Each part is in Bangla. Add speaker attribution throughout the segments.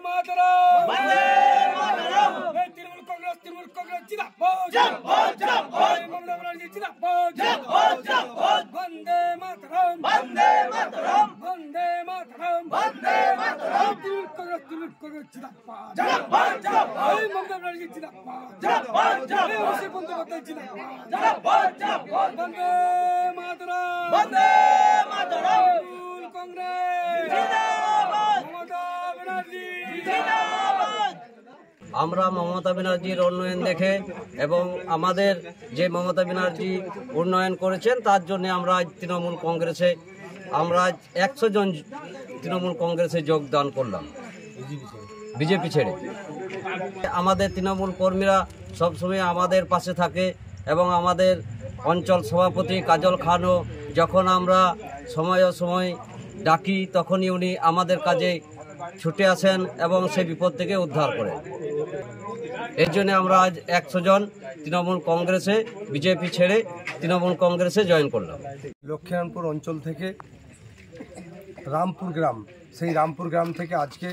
Speaker 1: मातरम तृणमूल कांग्रेस जिंदाबाद ममता बनर्जी जिंदाबाद वंदे मातरम तृणमूल कांग्रेस जिंदाबाद ममता बनर्जी जिंदाबाद बंदोबस्ताय जिंदाबाद वंदे मातरम तृणमूल कांग्रेस ममता बनर्जी
Speaker 2: আমরা মমতা ব্যানার্জির উন্নয়ন দেখে এবং আমাদের যে মমতা ব্যানার্জি উন্নয়ন করেছেন তার জন্য আমরা আজ তৃণমূল কংগ্রেসে 100 জন তৃণমূল কংগ্রেসে যোগদান করলাম বিজেপি ছেড়ে। আমাদের তৃণমূল কর্মীরা সবসময় আমাদের পাশে থাকে এবং আমাদের অঞ্চল সভাপতি কাজল খানও যখন আমরা সময় ডাকি তখনই উনি আমাদের কাজে ছুটে আসেন এবং সেই বিপদ থেকে উদ্ধার করেন। এর জন্য আমরা আজ 100 জন তৃণমূল কংগ্রেসে বিজেপি ছেড়ে তৃণমূল কংগ্রেসে জয়েন করলাম।
Speaker 3: লক্ষ্মীনারায়ণপুর অঞ্চল থেকে রামপুর গ্রাম, সেই রামপুর গ্রাম থেকে আজকে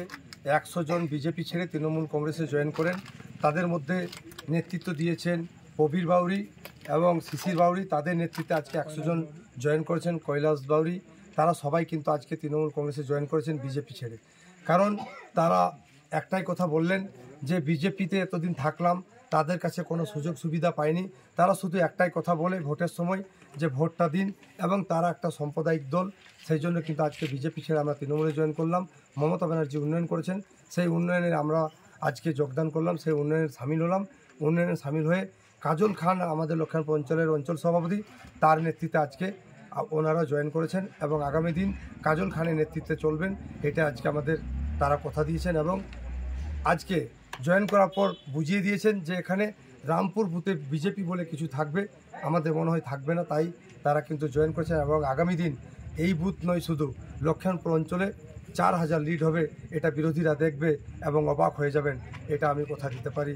Speaker 3: 100 জন বিজেপি ছেড়ে তৃণমূল কংগ্রেসে জয়েন করেন। তাদের মধ্যে নেতৃত্ব দিয়েছেন প্রবীর বাউরি এবং শিশির বাউরি। তাদের নেতৃত্বে আজকে 100 জন জয়েন করেছেন কৈলাস বাউরি। তারা সবাই কিন্তু আজকে তৃণমূল কংগ্রেসে জয়েন করেছেন বিজেপি ছেড়ে। কারণ তারা একটাই কথা বললেন যে বিজেপিতে এতদিন থাকলাম, তাদের কাছে কোনো সুযোগ সুবিধা পায়নি। তারা শুধু একটাই কথা বলে ভোটের সময় যে ভোটটা দিন, এবং তারা একটা সাম্প্রদায়িক দল। সেই জন্য কিন্তু আজকে বিজেপি ছেড়ে আমরা তৃণমূলে জয়েন করলাম। মমতা ব্যানার্জি উন্নয়ন করেছেন, সেই উন্নয়নে আমরা আজকে যোগদান করলাম, সেই উন্নয়নে সামিল হলাম। উন্নয়নে সামিল হয়ে কাজল খান আমাদের লক্ষ্মীনারায়ণপুর অঞ্চলের অঞ্চল সভাপতি, তার নেতৃত্বে আজকে ওনারা জয়েন করেছেন এবং আগামী দিন কাজল খানের নেতৃত্বে চলবেন, এটা আজকে আমাদের তারা কথা দিয়েছেন। এবং আজকে জয়েন করার পর বুঝিয়ে দিয়েছেন যে এখানে রামপুর বুথে বিজেপি বলে কিছু থাকবে, আমাদের মনে হয় থাকবে না। তাই তারা কিন্তু জয়েন করেছেন এবং আগামী দিন এই বুথ নয়, শুধু লক্ষ্মীনারায়ণপুর অঞ্চলে 4000 লিড হবে। এটা বিরোধীরা দেখবে এবং অবাক হয়ে যাবেন, এটা আমি কথা দিতে পারি।